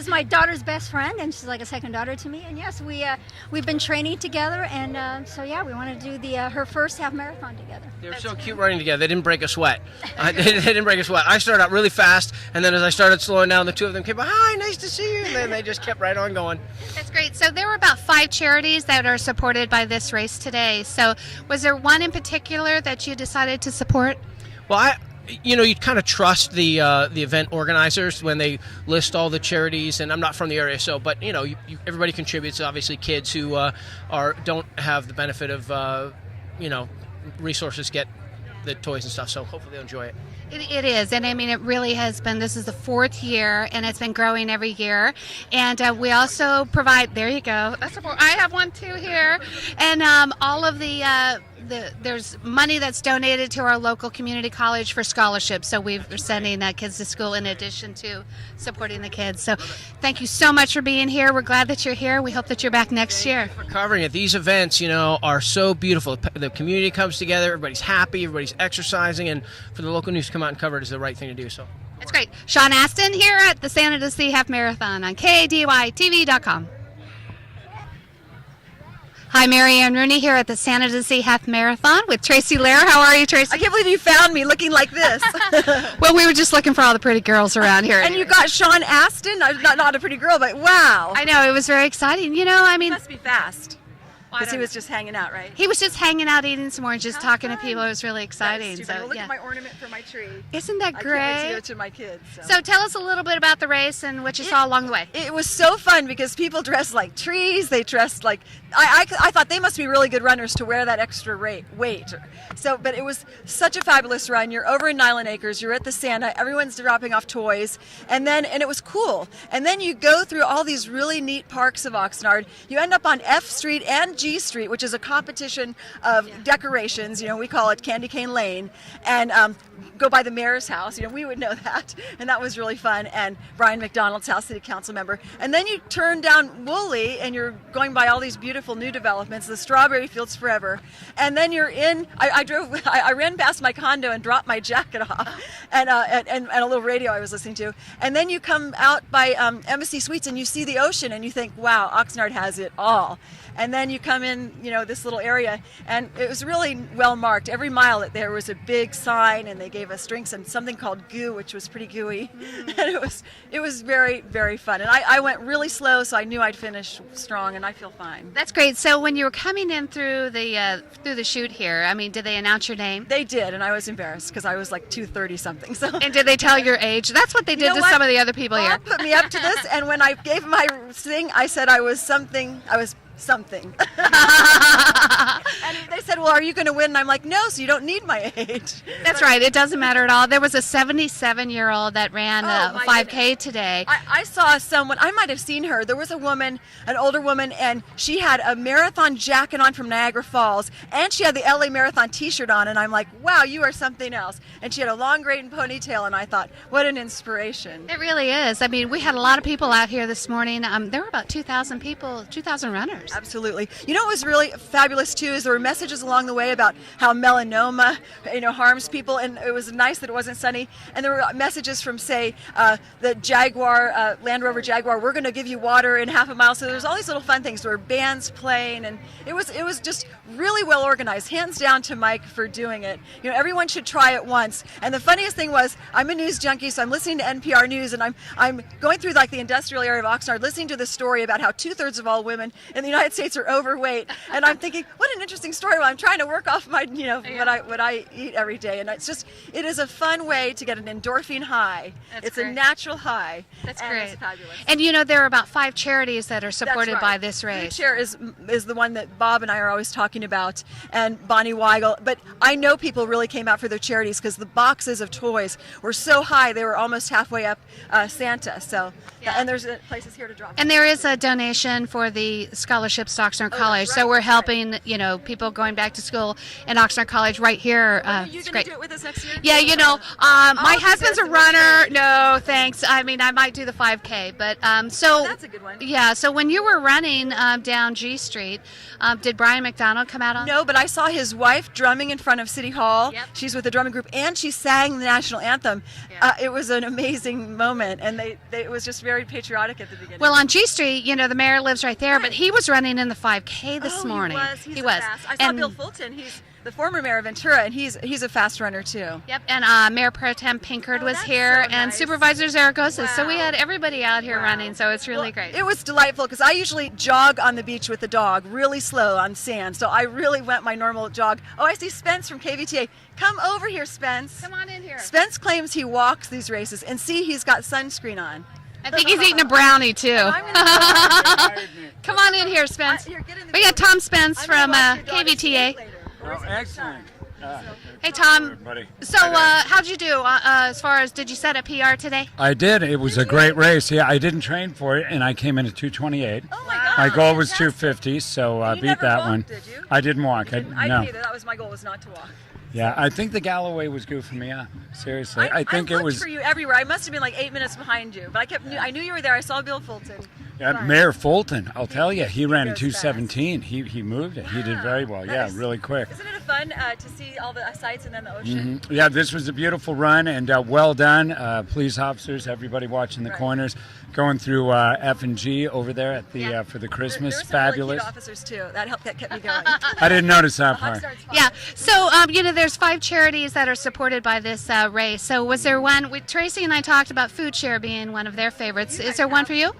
is my daughter's best friend, and she's like a second daughter to me. And yes, we've been training together, and so yeah, we want to do her first half marathon together. They were so cute running together. They didn't break a sweat. They didn't break a sweat. I started out really fast, and then as I started slowing down, the two of them came by, hi, nice to see you, and then they just kept right on going. That's great. So there were about 5 charities that are supported by this race today. So was there one in particular that you decided to support? Well, you kind of trust the event organizers when they list all the charities, and I'm not from the area, so but everybody contributes. Obviously, kids who don't have the benefit of resources get the toys and stuff, so hopefully they'll enjoy it. It is, and I mean, it really has been. This is the 4th year, and it's been growing every year. And we also provide. There you go. That's I have one too here, and all of there's money that's donated to our local community college for scholarships. So we're sending kids to school in addition to supporting the kids. So thank you so much for being here. We're glad that you're here. We hope that you're back next year. Thank you for covering it. These events, are so beautiful. The community comes together. Everybody's happy. Everybody's exercising, and for the local news to come out and cover it is the right thing to do. So that's great. Sean Astin here at the Santa Ana Half Marathon on KADYTV.com. Hi, Mary Ann Rooney here at the Santa Ana Half Marathon with Tracy Lehr. How are you, Tracy? I can't believe you found me looking like this. Well, we were just looking for all the pretty girls around here. And you got Sean Astin? Not a pretty girl, but wow. I know, it was very exciting. He must be fast. Because he was just hanging out, right? He was just hanging out, eating some oranges, talking to people. It was really exciting. So look at my ornament for my tree. Isn't that great? I can't wait to go to my kids. So tell us a little bit about the race and what you saw along the way. It was so fun because people dressed like trees. They dressed like I thought they must be really good runners to wear that extra weight. So, but it was such a fabulous run. You're over in Nyland Acres. You're at the Santa. Everyone's dropping off toys, and it was cool. And then you go through all these really neat parks of Oxnard. You end up on F Street and G Street, which is a competition of decorations. We call it Candy Cane Lane, and go by the mayor's house. We would know that, and that was really fun. And Brian McDonald's house, city council member. And then you turn down Woolley, and you're going by all these beautiful new developments, the Strawberry Fields Forever. And then you're in. I ran past my condo and dropped my jacket off, and a little radio I was listening to. And then you come out by Embassy Suites, and you see the ocean, and you think, wow, Oxnard has it all. And then you come in, this little area, and it was really well marked. Every mile there was a big sign, and they gave us drinks and something called goo, which was pretty gooey. And it was very, very fun. And I went really slow, so I knew I'd finish strong, and I feel fine. That's great. So when you were coming in through the chute here, did they announce your name? They did, and I was embarrassed because I was like 230 something. So. And did they tell your age? That's what they did to some of the other people here. Put me up to this, and when I gave my thing, I said I was something. And they said, well, are you going to win? And I'm like, no, so you don't need my age. That's right. It doesn't matter at all. There was a 77-year-old that ran a 5K today. I saw someone, I might have seen her. There was a woman, an older woman, and she had a marathon jacket on from Niagara Falls, and she had the LA Marathon t-shirt on, and I'm like, wow, you are something else. And she had a long braid and ponytail, and I thought, what an inspiration. It really is. We had a lot of people out here this morning. There were about 2,000 people, 2,000 runners. Absolutely. What was really fabulous too is there were messages along the way about how melanoma, harms people, and it was nice that it wasn't sunny. And there were messages from, say, the Jaguar, Land Rover Jaguar, we're going to give you water in half a mile. So there's all these little fun things. There were bands playing, and it was just really well organized. Hands down to Mike for doing it. Everyone should try it once. And the funniest thing was, I'm a news junkie, so I'm listening to NPR News, and I'm going through the industrial area of Oxnard, listening to the story about how 2/3 of all women in the United States are overweight, and I'm thinking, what an interesting story. While I'm trying to work off my, what I eat every day, and it is a fun way to get an endorphin high. It's great. A natural high. That's and great. It's fabulous. And there are about 5 charities that are supported by this race. Food Share is the one that Bob and I are always talking about, and Bonnie Weigel. But I know people really came out for their charities because the boxes of toys were so high they were almost halfway up Santa. So, and there's places here to drop. And there is a donation for the scholarships to Oxnard College. So we're helping, people going back to school in Oxnard College right here. Are you going to do it with us next year? Yeah, my husband's a runner. No, thanks. mean, I might do the 5K, but so That's a good one. Yeah. So when you were running down G Street, did Brian McDonald come out on? No, but I saw his wife drumming in front of City Hall. Yep. She's with the drumming group, and she sang the national anthem. Yeah. It was an amazing moment, and it was just very patriotic at the beginning. Well, on G Street, the mayor lives right there, but he was running in the 5K this morning. He was. Fast. I saw Bill Fulton. He's the former mayor of Ventura, and he's a fast runner too. Yep, and Mayor Pro Tem Pinkard was here, so and nice. Supervisor Zaragoza. So we Wow. had everybody out here Wow. running, so it's really great. It was delightful because I usually jog on the beach with the dog, really slow on sand. So I really went my normal jog. Oh, I see Spence from KVTA. Come over here, Spence. Come on in here. Spence claims he walks these races, and see, he's got sunscreen on. I think he's eating a brownie too. I'm gonna Come on in here, Spence. Here, get in the We got video. Tom Spence I'm from gonna watch your daughter skate KVTA. later. Oh, excellent. Hey, Tom. Everybody. So, how'd you do as far as did you set a PR today? I did. It was a great race. Yeah, I didn't train for it, and I came in at 2:28. Oh my God! My goal was fantastic. 2:50, so I You beat never that walked, one. did you? I didn't walk. I No. neither. That was my goal, was not to walk. Yeah, I think the Galloway was goofing me up. Seriously, I think I it looked was. for you everywhere. I must have been like 8 minutes behind you, but I knew you were there. I saw Bill Fulton. Yeah, Fine. Mayor Fulton. I'll tell you, he ran in goes fast. 2:17. He moved it. He did very well. That Yeah, is- really quick. Isn't it fun to see all the sights and then the ocean? Yeah, this was a beautiful run and well done. Police officers, everybody watching the Right. corners, going through F and G over there at the for the Christmas. There were some Fabulous. Really cute officers too. That kept me going. I didn't notice that part. Yeah. So, there's 5 charities that are supported by this race. So, was there one? Tracy and I talked about Food Share being one of their favorites. Is there one for you?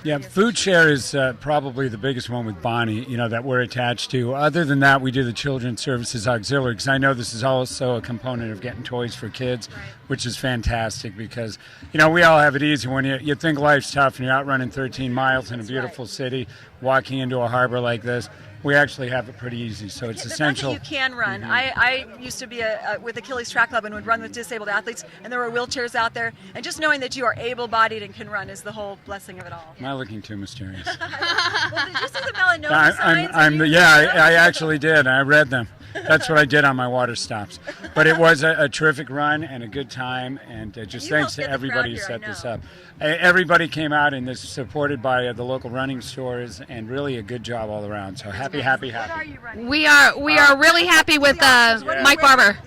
Yeah, Food Share is probably the biggest one with Bonnie, that we're attached to. Other than that, we do the Children's Services Auxiliary, because I know this is also a component of getting toys for kids, which is fantastic because, we all have it easy when you think life's tough and you're out running 13 miles in a beautiful city, walking into a harbor like this. We actually have it pretty easy, so it's The fact essential. that you can run. I used to be with Achilles Track Club and would run with disabled athletes, and there were wheelchairs out there. And just knowing that you are able-bodied and can run is the whole blessing of it all. Am I looking too mysterious? Well, did you see the melanoma signs? I actually did. I read them. That's what I did on my water stops. But it was a terrific run and a good time, and just You thanks helped to get the everybody who crowd set here, I this know. up. Everybody came out, and this is supported by the local running stores, and really a good job all around. So happy. What are you running? We are really happy with Mike Barber.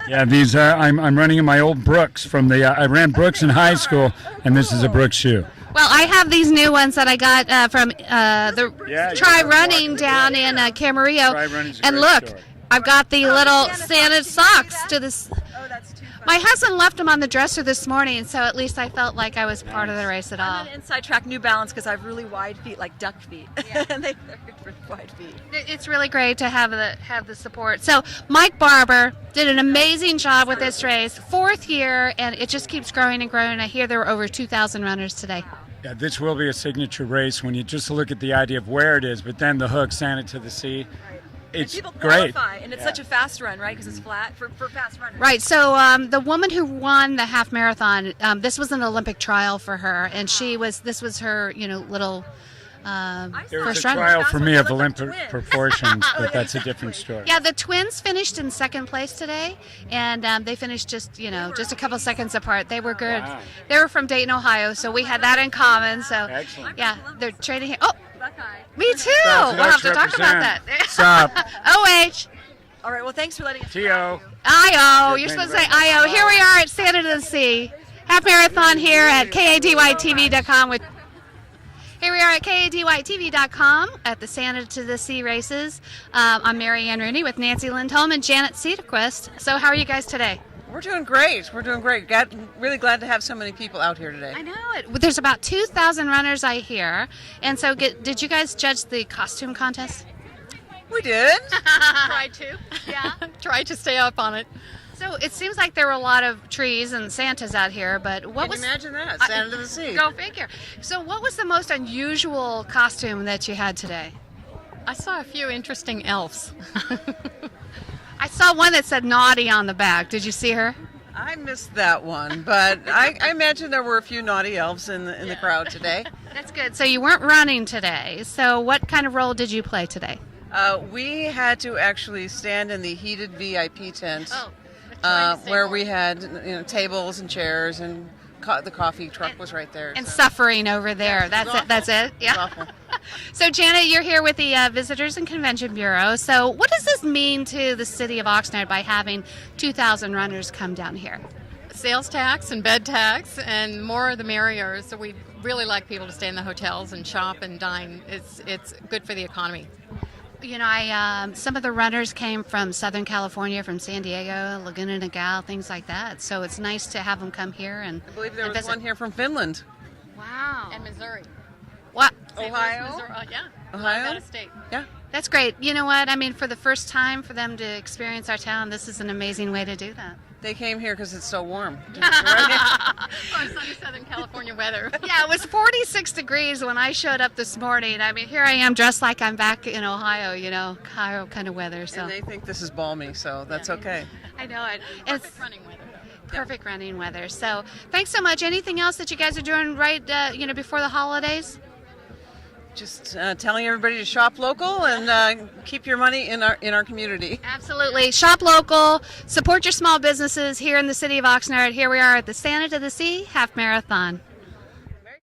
Yeah, these are. I'm running in my old Brooks from the. I ran Brooks in high school, and this is a Brooks shoe. Well, I have these new ones that I got from the Yeah, Try yeah. Running down in Camarillo. Try Running's a And great look, store. I've got the little Santa Santa socks. socks Did you see to that? this. Oh, that's too funny. My husband left them on the dresser this morning, so at least I felt like I was part of the race at all. I'm an inside track New Balance because I have really wide feet, like duck feet. And they're good for wide feet. It's really great to have the support. So Mike Barber did an amazing job with this race, 4th year, and it just keeps growing and growing. I hear there were over 2,000 runners today. Yeah, this will be a signature race when you just look at the idea of where it is, but then the hook, Santa to the sea. It's and people great. qualify, and it's such a fast run, right? Because it's flat for fast runners. Right. So the woman who won the half marathon, this was an Olympic trial for her, and this was her, little There was first a run. trial for me They of look like Olympic twins. proportions, but that's a different story. Yeah, the twins finished in 2nd place today, and they finished just a couple seconds apart. They were good. Wow. They were from Dayton, Ohio, so we had that in common. So Excellent. yeah, they're training here. Oh, Buckeye. me too. South We'll have to Dutch talk about represent. that. Sup? OH. All right. Well, thanks for letting us. T.O. IO. You're Thank supposed you to say very much. IO. Here we are at Santa to the Sea. Half marathon here at KADYTV.com with. Here we are at KADYTV.com at the Santa to the Sea races. I'm Mary Ann Rooney with Nancy Lindholm and Janet Cedarquist. So how are you guys today? We're doing great. Really glad to have so many people out here today. I know it. There's about 2,000 runners, I hear. And so did you guys judge the costume contest? We did. Try to. Yeah. Try to stay up on it. So it seems like there were a lot of trees and Santas out here, but what Can was... you imagine that? Santa to the sea. Go figure. So what was the most unusual costume that you had today? I saw a few interesting elves. I saw one that said naughty on the back. Did you see her? I missed that one, but I imagine there were a few naughty elves in the crowd today. That's good. So you weren't running today. So what kind of role did you play today? We had to actually stand in the heated VIP tent, Oh, where we had tables and chairs and the coffee truck was right there. And so. suffering over there. Yeah, That's it's it. That's it. It's Yeah. awful. So Janet, you're here with the Visitors and Convention Bureau. So what does this mean to the city of Oxnard by having 2,000 runners come down here? Sales tax and bed tax, and more the merrier. So we really like people to stay in the hotels and shop and dine. It's good for the economy. You know, some of the runners came from Southern California, from San Diego, Laguna Niguel, things like that. So it's nice to have them come here and I believe there and was visit. one here from Finland. Wow. And Missouri. What? St. Louis, Ohio? Missouri. Yeah. Ohio? Out of state. Yeah. That's great. You know what? I mean, for the first time for them to experience our town, this is an amazing way to do that. They came here because it's so warm. Our sunny Southern California weather. Yeah, it was 46 degrees when I showed up this morning. I mean, here I am dressed like I'm back in Ohio, you know, Ohio kind of weather. So And they think this is balmy, so that's okay. I know it. Perfect running weather, though. Perfect running weather. So thanks so much. Anything else that you guys are doing right, before the holidays? Just telling everybody to shop local and keep your money in our community. Absolutely. Shop local, support your small businesses here in the city of Oxnard. Here we are at the Santa to the Sea Half Marathon.